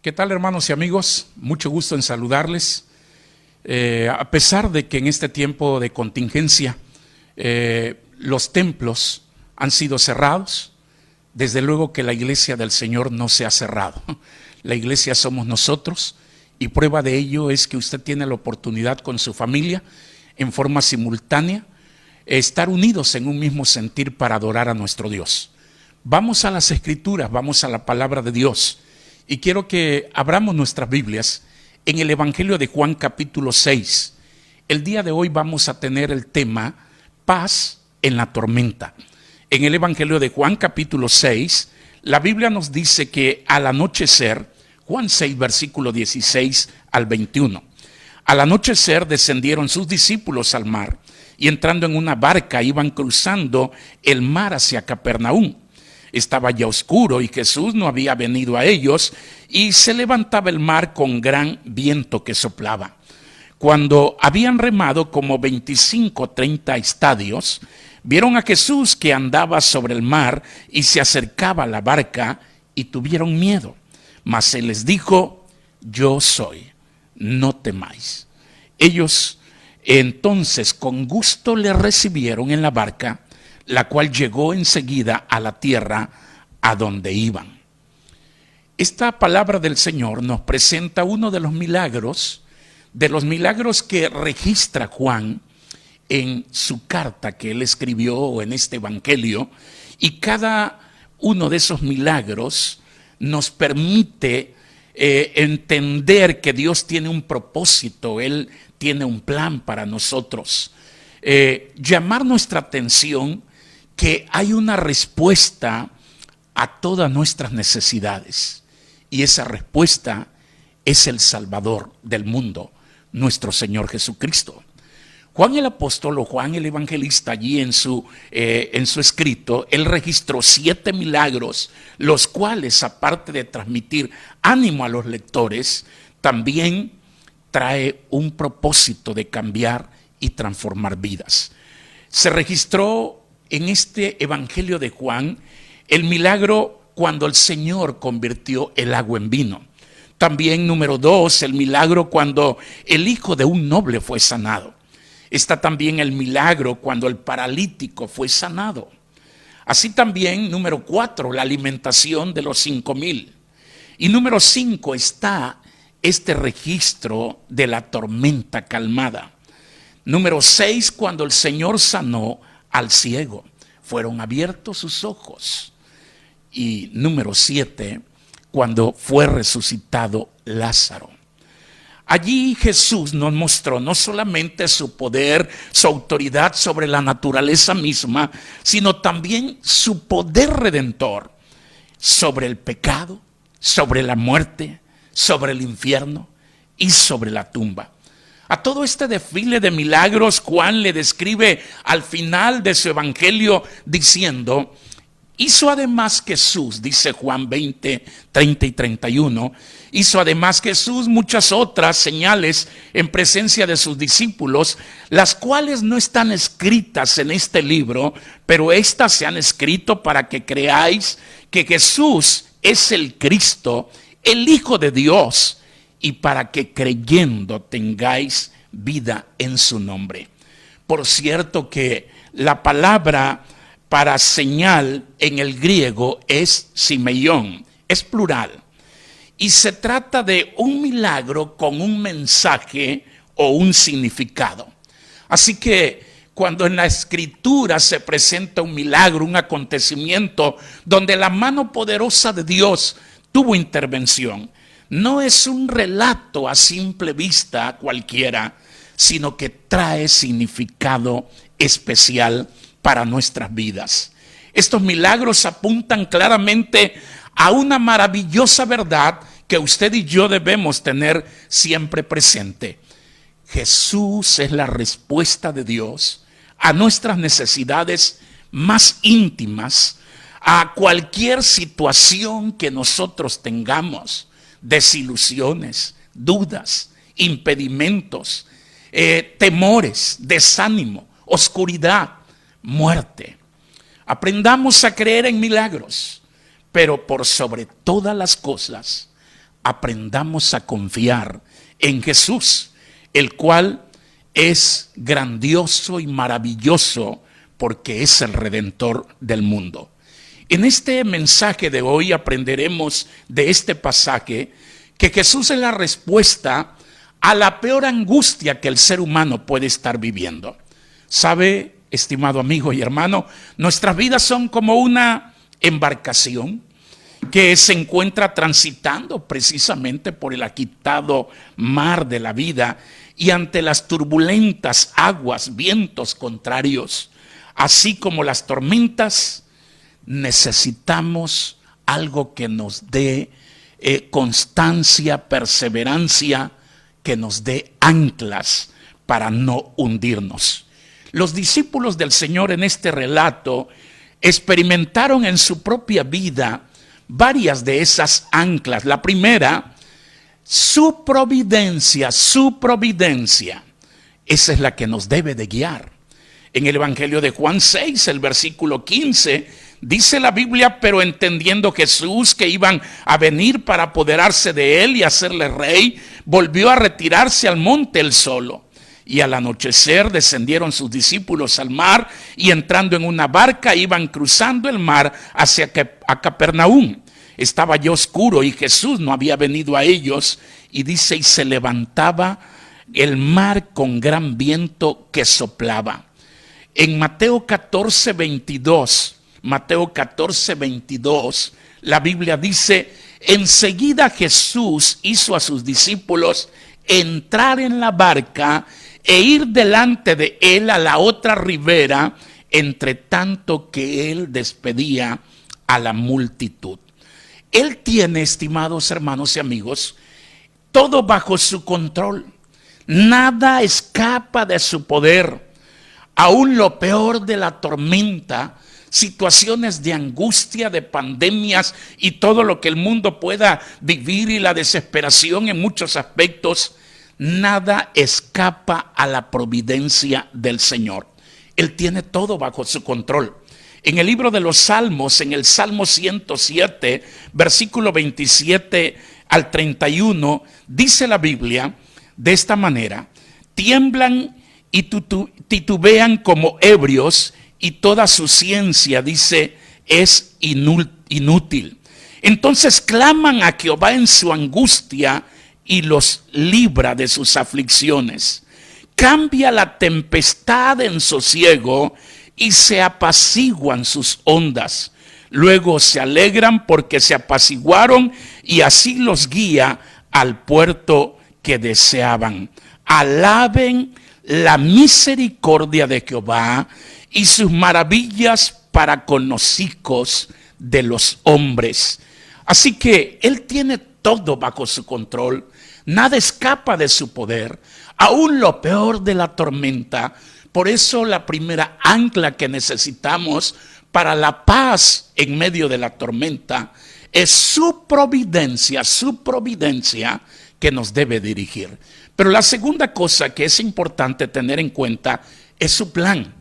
¿Qué tal, hermanos y amigos? Mucho gusto en saludarles. A pesar de que en este tiempo de contingencia los templos han sido cerrados, desde luego que la iglesia del Señor no se ha cerrado. La iglesia somos nosotros y prueba de ello es que usted tiene la oportunidad con su familia en forma simultánea estar unidos en un mismo sentir para adorar a nuestro Dios. Vamos a las Escrituras, vamos a la palabra de Dios. Y quiero que abramos nuestras Biblias en el Evangelio de Juan capítulo 6. El día de hoy vamos a tener el tema paz en la tormenta. En el Evangelio de Juan capítulo 6, la Biblia nos dice que al anochecer, Juan 6 versículo 16 al 21, al anochecer descendieron sus discípulos al mar y entrando en una barca iban cruzando el mar hacia Capernaum. Estaba ya oscuro y Jesús no había venido a ellos y se levantaba el mar con gran viento que soplaba. Cuando habían remado como 25 o 30 estadios, vieron a Jesús que andaba sobre el mar y se acercaba a la barca y tuvieron miedo. Mas él les dijo: yo soy, no temáis. Ellos entonces con gusto le recibieron en la barca, la cual llegó enseguida a la tierra a donde iban. Esta palabra del Señor nos presenta uno de los milagros que registra Juan en su carta que él escribió en este evangelio, y cada uno de esos milagros nos permite entender que Dios tiene un propósito, Él tiene un plan para nosotros. Llamar nuestra atención que hay una respuesta a todas nuestras necesidades, y esa respuesta es el Salvador del mundo, nuestro Señor Jesucristo. Juan el apóstol o Juan el evangelista, allí en su escrito, él registró 7 milagros, los cuales, aparte de transmitir ánimo a los lectores, también trae un propósito de cambiar y transformar vidas. Se registró en este evangelio de Juan el milagro cuando el Señor convirtió el agua en vino. También, número 2, el milagro cuando el hijo de un noble fue sanado. Está también el milagro cuando el paralítico fue sanado. Así también, número 4, la alimentación de los 5,000. Y número 5 está este registro de la tormenta calmada. Número 6, cuando el Señor sanó al ciego, fueron abiertos sus ojos. Y número 7, cuando fue resucitado Lázaro. Allí Jesús nos mostró no solamente su poder, su autoridad sobre la naturaleza misma, sino también su poder redentor sobre el pecado, sobre la muerte, sobre el infierno y sobre la tumba. A todo este desfile de milagros, Juan le describe al final de su evangelio diciendo: hizo además Jesús, dice Juan 20, 30 y 31, hizo además Jesús muchas otras señales en presencia de sus discípulos, las cuales no están escritas en este libro, pero estas se han escrito para que creáis que Jesús es el Cristo, el Hijo de Dios, y para que creyendo tengáis vida en su nombre. Por cierto que la palabra para señal en el griego es semeion, es plural, y se trata de un milagro con un mensaje o un significado. Así que cuando en la Escritura se presenta un milagro, un acontecimiento donde la mano poderosa de Dios tuvo intervención, no es un relato a simple vista cualquiera, sino que trae significado especial para nuestras vidas. Estos milagros apuntan claramente a una maravillosa verdad que usted y yo debemos tener siempre presente. Jesús es la respuesta de Dios a nuestras necesidades más íntimas, a cualquier situación que nosotros tengamos, desilusiones, dudas, impedimentos, temores, desánimo, oscuridad, muerte. Aprendamos a creer en milagros, pero por sobre todas las cosas, aprendamos a confiar en Jesús, el cual es grandioso y maravilloso porque es el Redentor del mundo. En este mensaje de hoy aprenderemos de este pasaje que Jesús es la respuesta a la peor angustia que el ser humano puede estar viviendo. ¿Sabe, estimado amigo y hermano? Nuestras vidas son como una embarcación que se encuentra transitando precisamente por el agitado mar de la vida y ante las turbulentas aguas, vientos contrarios, así como las tormentas, necesitamos algo que nos dé constancia, perseverancia, que nos dé anclas para no hundirnos. Los discípulos del Señor en este relato experimentaron en su propia vida varias de esas anclas. La primera, su providencia. Esa es la que nos debe de guiar. En el Evangelio de Juan 6, el versículo 15, dice la Biblia: pero entendiendo Jesús que iban a venir para apoderarse de él y hacerle rey, volvió a retirarse al monte él solo. Y al anochecer descendieron sus discípulos al mar y entrando en una barca iban cruzando el mar hacia Capernaum. Estaba ya oscuro y Jesús no había venido a ellos, y dice: y se levantaba el mar con gran viento que soplaba. En Mateo 14, 22, la Biblia dice: enseguida Jesús hizo a sus discípulos entrar en la barca e ir delante de él a la otra ribera, entre tanto que él despedía a la multitud. Él tiene, estimados hermanos y amigos, todo bajo su control. Nada escapa de su poder. Aún lo peor de la tormenta, situaciones de angustia, de pandemias y todo lo que el mundo pueda vivir, y la desesperación en muchos aspectos, nada escapa a la providencia del Señor. Él tiene todo bajo su control. En el libro de los Salmos, en el Salmo 107, versículo 27 al 31, dice la Biblia de esta manera: tiemblan y titubean como ebrios, y toda su ciencia, dice, es inútil. Entonces claman a Jehová en su angustia y los libra de sus aflicciones. Cambia la tempestad en sosiego y se apaciguan sus ondas. Luego se alegran porque se apaciguaron, y así los guía al puerto que deseaban. Alaben la misericordia de Jehová y sus maravillas para con los hijos de los hombres. Así que Él tiene todo bajo su control. Nada escapa de su poder, aún lo peor de la tormenta. Por eso la primera ancla que necesitamos para la paz en medio de la tormenta es su providencia que nos debe dirigir. Pero la segunda cosa que es importante tener en cuenta es su plan.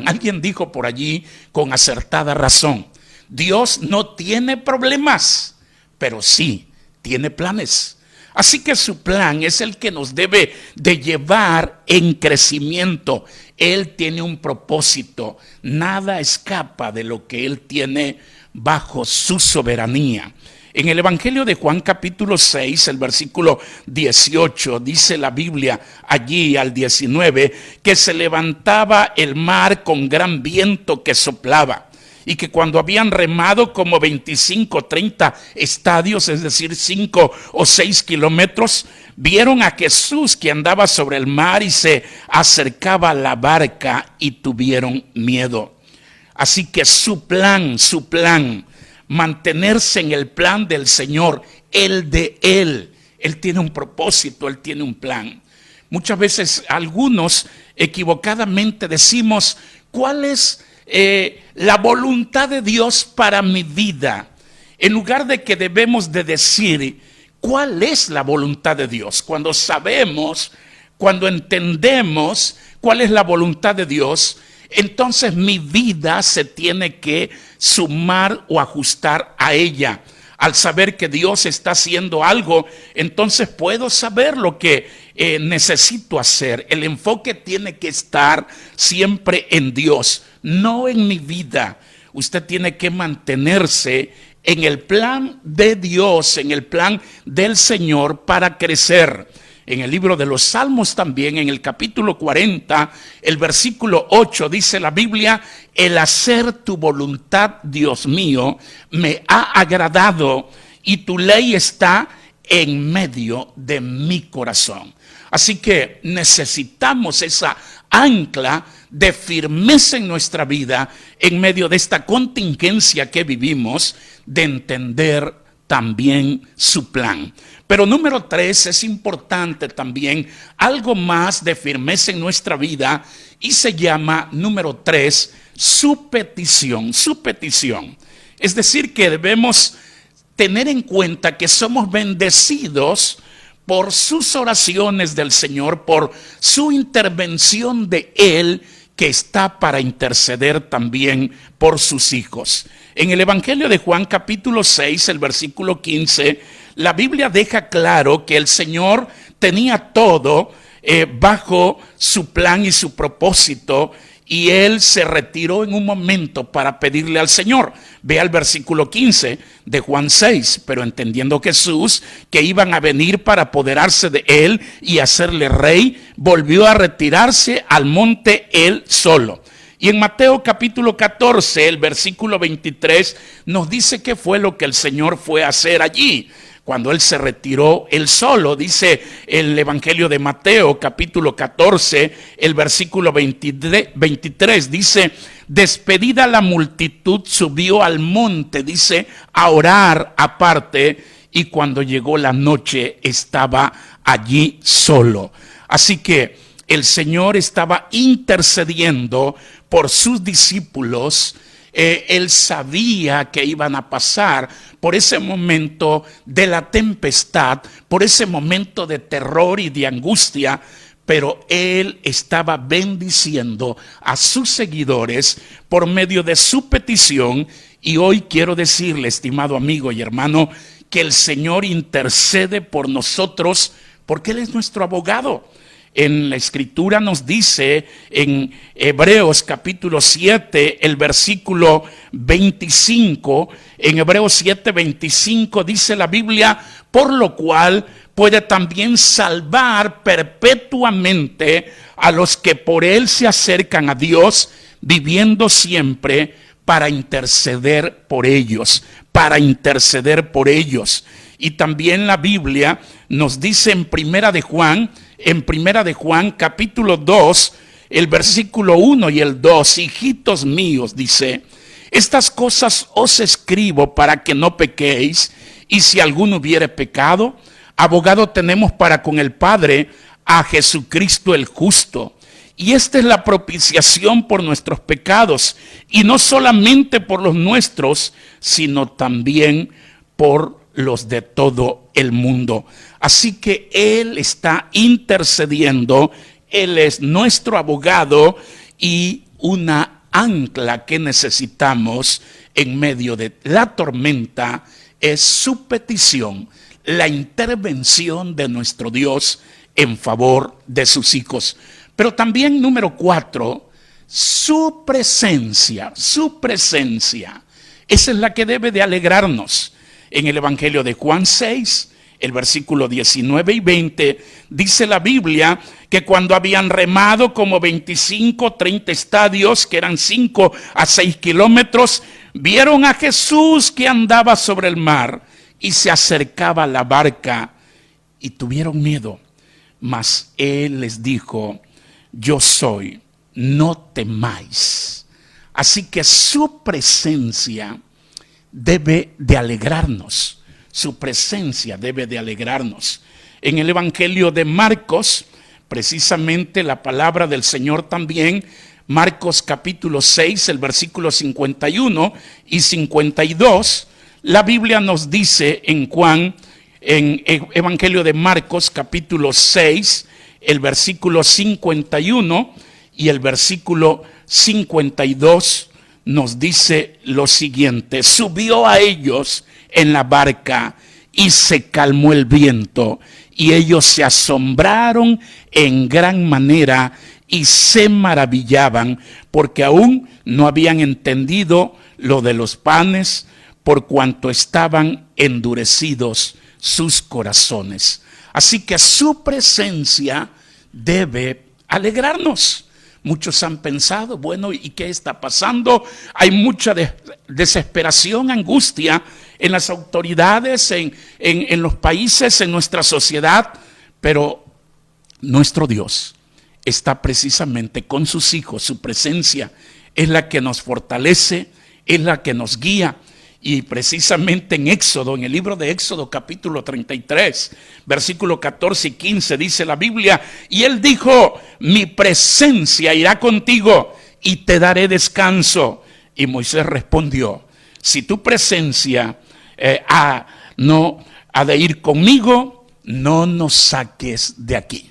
Alguien dijo por allí con acertada razón: Dios no tiene problemas, pero sí tiene planes. Así que su plan es el que nos debe de llevar en crecimiento. Él tiene un propósito. Nada escapa de lo que Él tiene bajo su soberanía. En el Evangelio de Juan capítulo 6, el versículo 18, dice la Biblia allí al 19, que se levantaba el mar con gran viento que soplaba, y que cuando habían remado como 25, 30 estadios, es decir, 5 o 6 kilómetros, vieron a Jesús que andaba sobre el mar y se acercaba a la barca, y tuvieron miedo. Así que su plan, mantenerse en el plan del Señor, el de Él. Él tiene un propósito, Él tiene un plan. Muchas veces algunos equivocadamente decimos: ¿cuál es la voluntad de Dios para mi vida? En lugar de que debemos de decir ¿cuál es la voluntad de Dios? Cuando sabemos, cuando entendemos cuál es la voluntad de Dios, entonces mi vida se tiene que sumar o ajustar a ella. al saber que Dios está haciendo algo, entonces puedo saber lo que necesito hacer. El enfoque tiene que estar siempre en Dios, no en mi vida. Usted tiene que mantenerse en el plan de Dios, en el plan del Señor para crecer. En el libro de los Salmos también, en el capítulo 40, el versículo 8, dice la Biblia: el hacer tu voluntad, Dios mío, me ha agradado, y tu ley está en medio de mi corazón. Así que necesitamos esa ancla de firmeza en nuestra vida en medio de esta contingencia que vivimos, de entender también su plan. Pero número 3, es importante también algo más de firmeza en nuestra vida, y se llama, número 3, su petición. Su petición. Es decir, que debemos tener en cuenta que somos bendecidos por sus oraciones del Señor, por su intervención de Él, que está para interceder también por sus hijos. En el Evangelio de Juan, capítulo 6, el versículo 15, la Biblia deja claro que el Señor tenía todo bajo su plan y su propósito, y Él se retiró en un momento para pedirle al Señor. Vea el versículo 15 de Juan 6. Pero entendiendo Jesús que iban a venir para apoderarse de Él y hacerle rey, volvió a retirarse al monte Él solo. Y en Mateo capítulo 14, el versículo 23, nos dice qué fue lo que el Señor fue a hacer allí. Cuando Él se retiró Él solo, dice el Evangelio de Mateo capítulo 14, el versículo 23, dice: despedida la multitud, subió al monte, dice, a orar aparte, y cuando llegó la noche estaba allí solo. Así que el Señor estaba intercediendo por sus discípulos. Él sabía que iban a pasar por ese momento de la tempestad, por ese momento de terror y de angustia, pero Él estaba bendiciendo a sus seguidores por medio de su petición. Y hoy quiero decirle, estimado amigo y hermano, que el Señor intercede por nosotros porque Él es nuestro abogado. En la Escritura nos dice en Hebreos capítulo 7, el versículo 25, en Hebreos 7, 25 dice la Biblia: por lo cual puede también salvar perpetuamente a los que por Él se acercan a Dios, viviendo siempre para interceder por ellos, para interceder por ellos. Y también la Biblia nos dice en Primera de Juan capítulo 2, el versículo 1 y el 2, hijitos míos, dice: estas cosas os escribo para que no pequéis, y si alguno hubiere pecado, abogado tenemos para con el Padre, a Jesucristo el justo. Y esta es la propiciación por nuestros pecados, y no solamente por los nuestros, sino también por los de todo el mundo. Así que Él está intercediendo, Él es nuestro abogado y una ancla que necesitamos en medio de la tormenta es su petición, la intervención de nuestro Dios en favor de sus hijos. Pero también, número 4, su presencia. Esa es la que debe de alegrarnos. En el Evangelio de Juan 6, el versículo 19 y 20, dice la Biblia que cuando habían remado como 25, 30 estadios, que eran 5 a 6 kilómetros, vieron a Jesús que andaba sobre el mar y se acercaba a la barca, y tuvieron miedo. Mas Él les dijo: yo soy, no temáis. Así que su presencia debe de alegrarnos. Su presencia debe de alegrarnos. En el Evangelio de Marcos, precisamente la palabra del Señor también, Marcos capítulo 6, el versículo 51 y 52, la Biblia nos dice en Evangelio de Marcos capítulo 6, el versículo 51 y el versículo 52, nos dice lo siguiente: subió a ellos en la barca y se calmó el viento, y ellos se asombraron en gran manera y se maravillaban, porque aún no habían entendido lo de los panes, por cuanto estaban endurecidos sus corazones. Así que su presencia debe alegrarnos. Muchos han pensado, bueno, ¿y qué está pasando? Hay mucha desesperación, angustia en las autoridades, en los países, en nuestra sociedad, pero nuestro Dios está precisamente con sus hijos. Su presencia es la que nos fortalece, es la que nos guía. Y precisamente en Éxodo, en el libro de Éxodo capítulo 33, versículo 14 y 15, dice la Biblia: y él dijo, mi presencia irá contigo y te daré descanso. Y Moisés respondió, si tu presencia no ha de ir conmigo, no nos saques de aquí.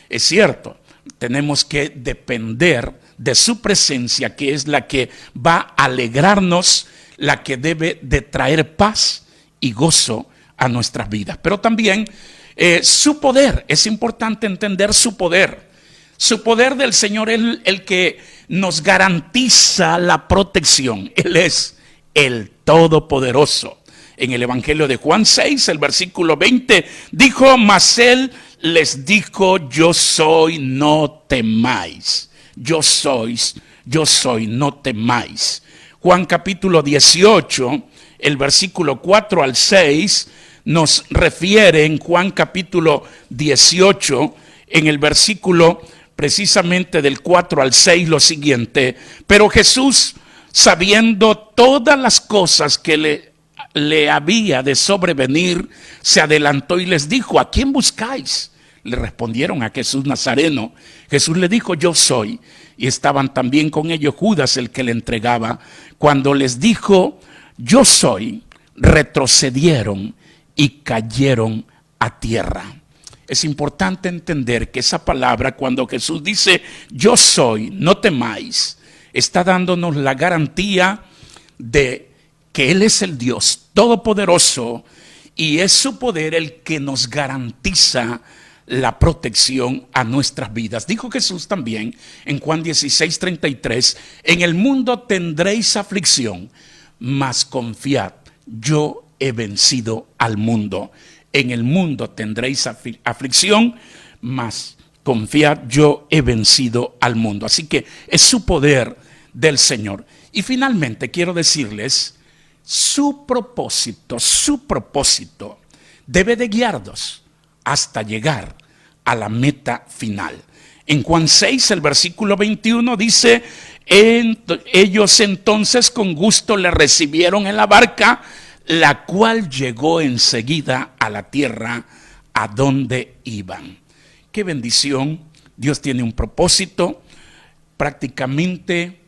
Es cierto, tenemos que depender de su presencia, que es la que va a alegrarnos, la que debe de traer paz y gozo a nuestras vidas. Pero también su poder, es importante entender su poder. Su poder del Señor es el que nos garantiza la protección. Él es el Todopoderoso. En el Evangelio de Juan 6, el versículo 20, dijo, mas él les dijo, yo soy, no temáis. Yo soy, no temáis. Juan capítulo 18, el versículo 4 al 6, nos refiere en Juan capítulo 18, en el versículo precisamente del 4 al 6, lo siguiente: pero Jesús, sabiendo todas las cosas que le había de sobrevenir, se adelantó y les dijo, ¿a quién buscáis? Le respondieron, a Jesús Nazareno. Jesús le dijo, yo soy. Y estaban también con ellos Judas, el que le entregaba. Cuando les dijo, yo soy, retrocedieron y cayeron a tierra. Es importante entender que esa palabra, cuando Jesús dice, yo soy, no temáis, está dándonos la garantía de que Él es el Dios Todopoderoso, y es su poder el que nos garantiza la protección a nuestras vidas. Dijo Jesús también en Juan 16:33, en el mundo tendréis aflicción, mas confiad, yo he vencido al mundo. En el mundo tendréis aflicción, mas confiad, yo he vencido al mundo. Así que es su poder del Señor. Y finalmente quiero decirles, su propósito debe de guiarnos hasta llegar a la meta final. En Juan 6, el versículo 21 dice, ellos entonces con gusto le recibieron en la barca, la cual llegó enseguida a la tierra a donde iban. Qué bendición. Dios tiene un propósito. Prácticamente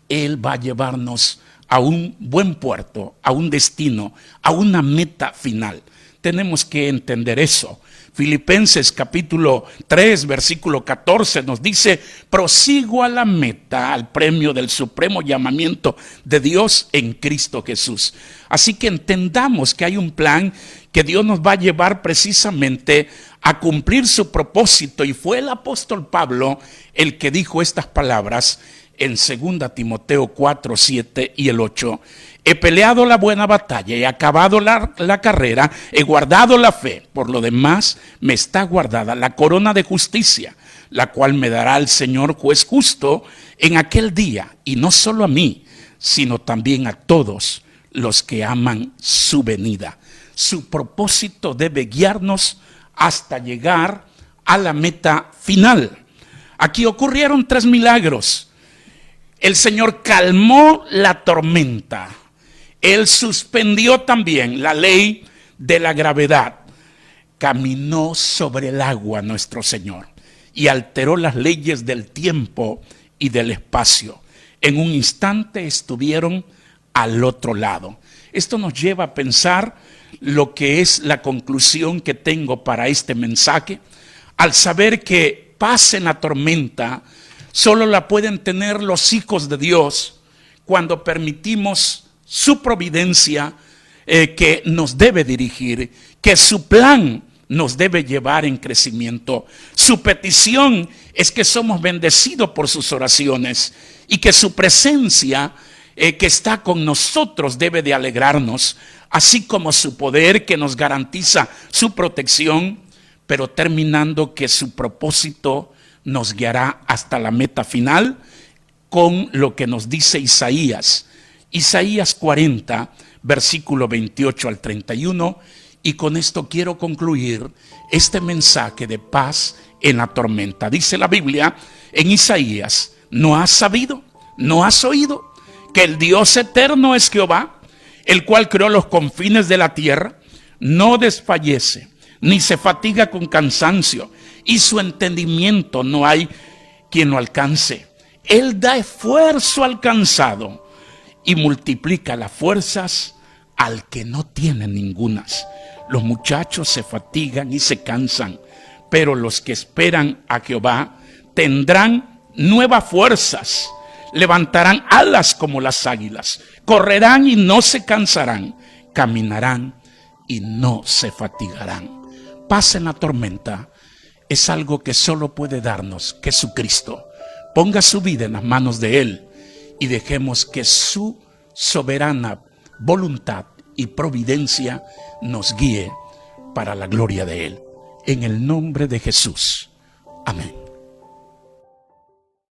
Él va a llevarnos a un buen puerto, a un destino, a una meta final. Tenemos que entender eso. Filipenses capítulo 3, versículo 14 nos dice, prosigo a la meta, al premio del supremo llamamiento de Dios en Cristo Jesús. Así que entendamos que hay un plan que Dios nos va a llevar precisamente a cumplir su propósito, y fue el apóstol Pablo el que dijo estas palabras en 2 Timoteo 4, 7 y el 8. He peleado la buena batalla, he acabado la carrera, he guardado la fe. Por lo demás, me está guardada la corona de justicia, la cual me dará el Señor juez justo en aquel día, y no solo a mí, sino también a todos los que aman su venida. Su propósito debe guiarnos hasta llegar a la meta final. Aquí ocurrieron 3 milagros. El Señor calmó la tormenta. Él suspendió también la ley de la gravedad. Caminó sobre el agua nuestro Señor y alteró las leyes del tiempo y del espacio. En un instante estuvieron al otro lado. Esto nos lleva a pensar lo que es la conclusión que tengo para este mensaje, al saber que paz en la tormenta solo la pueden tener los hijos de Dios cuando permitimos su providencia que nos debe dirigir, que su plan nos debe llevar en crecimiento. Su petición es que somos bendecidos por sus oraciones y que su presencia que está con nosotros debe de alegrarnos, así como su poder que nos garantiza su protección, pero terminando que su propósito nos guiará hasta la meta final con lo que nos dice Isaías 40, versículo 28 al 31, y con esto quiero concluir este mensaje de paz en la tormenta. Dice la Biblia en Isaías: ¿no has sabido, no has oído que el Dios eterno es Jehová, el cual creó los confines de la tierra? No desfallece, ni se fatiga con cansancio, y su entendimiento no hay quien lo alcance. Él da esfuerzo al cansado y multiplica las fuerzas al que no tiene ningunas. Los muchachos se fatigan y se cansan, pero los que esperan a Jehová tendrán nuevas fuerzas, levantarán alas como las águilas, correrán y no se cansarán, caminarán y no se fatigarán. Paz en la tormenta es algo que solo puede darnos Jesucristo. Ponga su vida en las manos de Él y dejemos que su soberana voluntad y providencia nos guíe para la gloria de Él. En el nombre de Jesús. Amén.